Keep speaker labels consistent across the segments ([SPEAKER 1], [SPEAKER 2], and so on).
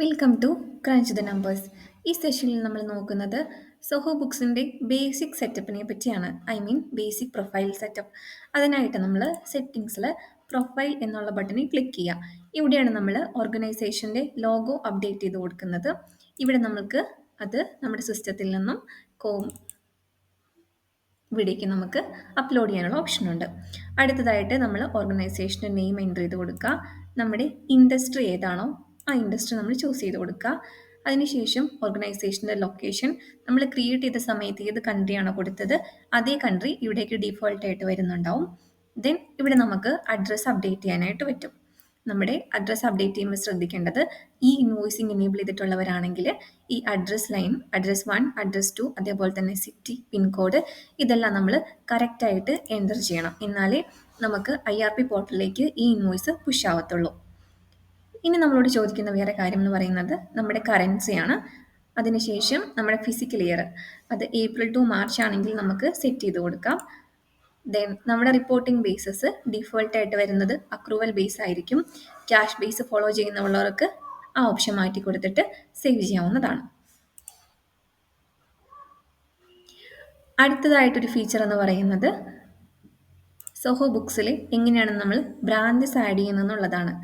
[SPEAKER 1] Welcome to crunch the numbers. ഈ സെഷനിൽ നമ്മൾ നോക്കുന്നത് സോഹോ ബുക്സിൻ്റെ ബേസിക് സെറ്റപ്പിനെ പറ്റിയാണ്. Basic profile setup. അതിനായിട്ട് നമ്മൾ സെറ്റിങ്സിൽ പ്രൊഫൈൽ എന്നുള്ള ബട്ടണിൽ ക്ലിക്ക് ചെയ്യുക. ഇവിടെയാണ് നമ്മൾ ഓർഗനൈസേഷൻ്റെ ലോഗോ അപ്ഡേറ്റ് ചെയ്ത് കൊടുക്കുന്നത്. ഇവിടെ നമുക്ക് അത് നമ്മുടെ സിസ്റ്റത്തിൽ നിന്നും ഇവിടേക്ക് നമുക്ക് അപ്ലോഡ് ചെയ്യാനുള്ള ഓപ്ഷൻ ഉണ്ട്. അടുത്തതായിട്ട് നമ്മൾ ഓർഗനൈസേഷൻ്റെ നെയിം എൻ്റർ ചെയ്ത് കൊടുക്കുക. നമ്മുടെ ഇൻഡസ്ട്രി ഏതാണോ ആ ഇൻഡസ്ട്രി നമ്മൾ ചൂസ് ചെയ്ത് കൊടുക്കുക. അതിനുശേഷം ഓർഗനൈസേഷൻ്റെ ലൊക്കേഷൻ നമ്മൾ ക്രിയേറ്റ് ചെയ്ത സമയത്ത് ഏത് കൺട്രിയാണോ കൊടുത്തത് അതേ കൺട്രി ഇവിടേക്ക് ഡീഫോൾട്ടായിട്ട് വരുന്നുണ്ടാവും. ദെൻ ഇവിടെ നമുക്ക് അഡ്രസ്സ് അപ്ഡേറ്റ് ചെയ്യാനായിട്ട് പറ്റും. നമ്മുടെ അഡ്രസ്സ് അപ്ഡേറ്റ് ചെയ്യുമ്പോൾ ശ്രദ്ധിക്കേണ്ടത്, ഈ ഇൻവോയ്സിങ് എനേബിൾ ചെയ്തിട്ടുള്ളവരാണെങ്കിൽ ഈ അഡ്രസ് ലൈൻ, അഡ്രസ് 1, അഡ്രസ് 2, അതേപോലെ തന്നെ സിറ്റി, പിൻകോഡ് ഇതെല്ലാം നമ്മൾ കറക്റ്റായിട്ട് എൻ്റർ ചെയ്യണം. എന്നാലേ നമുക്ക് IRP പോർട്ടലിലേക്ക് ഈ ഇൻവോയ്സ് പുഷ് ആവത്തുള്ളൂ. ഇനി നമ്മളോട് ചോദിക്കുന്ന വേറെ കാര്യം എന്ന് പറയുന്നത് നമ്മുടെ കറൻസിയാണ്. അതിനുശേഷം നമ്മുടെ ഫിസിക്കൽ ഇയർ, അത് ഏപ്രിൽ ടു മാർച്ച് ആണെങ്കിൽ നമുക്ക് സെറ്റ് ചെയ്ത് കൊടുക്കാം. ദെൻ നമ്മുടെ റിപ്പോർട്ടിംഗ് ബേസസ് ഡിഫോൾട്ടായിട്ട് വരുന്നത് അക്രൂവൽ ബേസ് ആയിരിക്കും. ക്യാഷ് ബേസ് ഫോളോ ചെയ്യുന്നവർക്ക് ആ ഓപ്ഷൻ മാറ്റി കൊടുത്തിട്ട് സേവ് ചെയ്യാവുന്നതാണ്. അടുത്തതായിട്ടൊരു ഫീച്ചർ എന്ന് പറയുന്നത് സോഹോ ബുക്സിൽ എങ്ങനെയാണ് നമ്മൾ ബ്രാഞ്ചസ് ആഡ് ചെയ്യുന്നതെന്നുള്ളതാണ്.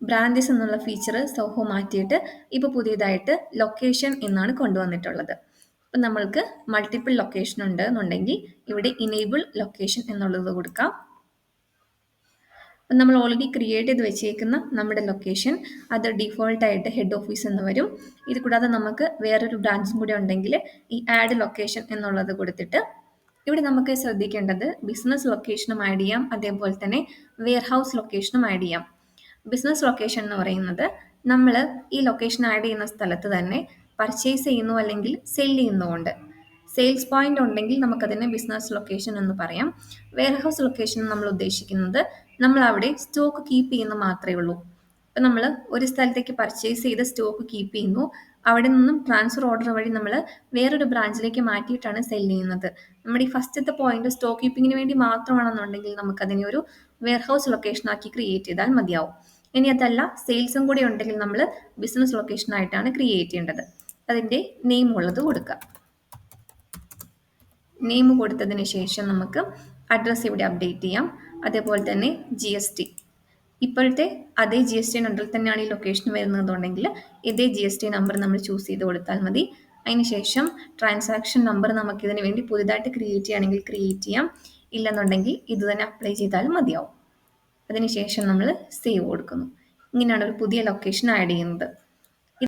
[SPEAKER 1] ബ്രാഞ്ചസ് എന്നുള്ള ഫീച്ചർ സോഹോ മാറ്റിയിട്ട് ഇപ്പോൾ പുതിയതായിട്ട് ലൊക്കേഷൻ എന്നാണ് കൊണ്ടുവന്നിട്ടുള്ളത്. അപ്പം നമ്മൾക്ക് മൾട്ടിപ്പിൾ ലൊക്കേഷൻ ഉണ്ട് എന്നുണ്ടെങ്കിൽ ഇവിടെ ഇനേബിൾ ലൊക്കേഷൻ എന്നുള്ളത് കൊടുക്കാം. അപ്പം നമ്മൾ ഓൾറെഡി ക്രിയേറ്റ് ചെയ്ത് വെച്ചേക്കുന്ന നമ്മുടെ ലൊക്കേഷൻ അത് ഡിഫോൾട്ടായിട്ട് ഹെഡ് ഓഫീസ് എന്ന് വരും. ഇത് കൂടാതെ നമുക്ക് വേറൊരു ബ്രാഞ്ചും കൂടി ഉണ്ടെങ്കിൽ ഈ ആഡ് ലൊക്കേഷൻ എന്നുള്ളത് കൊടുത്തിട്ട് ഇവിടെ നമുക്ക് ശ്രദ്ധിക്കേണ്ടത് ബിസിനസ് ലൊക്കേഷനും ആഡ് ചെയ്യാം, അതേപോലെ തന്നെ വെയർഹൗസ് ലൊക്കേഷനും ആഡ് ചെയ്യാം. ബിസിനസ് ലൊക്കേഷൻ എന്ന് പറയുന്നത് നമ്മൾ ഈ ലൊക്കേഷൻ ആഡ് ചെയ്യുന്ന സ്ഥലത്ത് തന്നെ പർച്ചേസ് ചെയ്യുന്നു അല്ലെങ്കിൽ സെല് ചെയ്യുന്നുമുണ്ട്. സെയിൽസ് പോയിന്റ് ഉണ്ടെങ്കിൽ നമുക്കതിനെ ബിസിനസ് ലൊക്കേഷൻ എന്ന് പറയാം. വെയർഹൗസ് ലൊക്കേഷൻ നമ്മൾ ഉദ്ദേശിക്കുന്നത് നമ്മൾ അവിടെ സ്റ്റോക്ക് കീപ്പ് ചെയ്യുന്ന മാത്രമേ ഉള്ളൂ. ഇപ്പം നമ്മൾ ഒരു സ്ഥലത്തേക്ക് പർച്ചേസ് ചെയ്ത് സ്റ്റോക്ക് കീപ്പ് ചെയ്യുന്നു, അവിടെ നിന്നും ട്രാൻസ്ഫർ ഓർഡർ വഴി നമ്മൾ വേറൊരു ബ്രാഞ്ചിലേക്ക് മാറ്റിയിട്ടാണ് സെല് ചെയ്യുന്നത്. നമ്മുടെ ഈ ഫസ്റ്റത്തെ പോയിന്റ് സ്റ്റോക്ക് കീപ്പിങ്ങിന് വേണ്ടി മാത്രമാണെന്നുണ്ടെങ്കിൽ നമുക്കതിനെ ഒരു വെയർഹൗസ് ലൊക്കേഷനാക്കി ക്രിയേറ്റ് ചെയ്താൽ മതിയാവും. ഇനി അതല്ല, സെയിൽസും കൂടി ഉണ്ടെങ്കിൽ നമ്മൾ ബിസിനസ് ലൊക്കേഷനായിട്ടാണ് ക്രിയേറ്റ് ചെയ്യേണ്ടത്. അതിൻ്റെ നെയിം ഉള്ളത് കൊടുക്കുക. നെയിം കൊടുത്തതിന് ശേഷം നമുക്ക് അഡ്രസ്സ് ഇവിടെ അപ്ഡേറ്റ് ചെയ്യാം. അതേപോലെ തന്നെ GST, ഇപ്പോഴത്തെ അതേ GST നമ്പറിൽ തന്നെയാണ് ഈ ലൊക്കേഷൻ വരുന്നതുണ്ടെങ്കിൽ ഇതേ GST നമ്പർ നമ്മൾ ചൂസ് ചെയ്ത് കൊടുത്താൽ മതി. അതിനുശേഷം ട്രാൻസാക്ഷൻ നമ്പർ നമുക്ക് ഇതിന് വേണ്ടി പുതുതായിട്ട് ക്രിയേറ്റ് ചെയ്യുകയാണെങ്കിൽ ക്രിയേറ്റ് ചെയ്യാം, ഇല്ലെന്നുണ്ടെങ്കിൽ ഇത് തന്നെ അപ്ലൈ ചെയ്താലും മതിയാവും. അതിനുശേഷം നമ്മൾ സേവ് കൊടുക്കുന്നു. ഇങ്ങനെയാണ് ഒരു പുതിയ ലൊക്കേഷൻ ആഡ് ചെയ്യുന്നത്.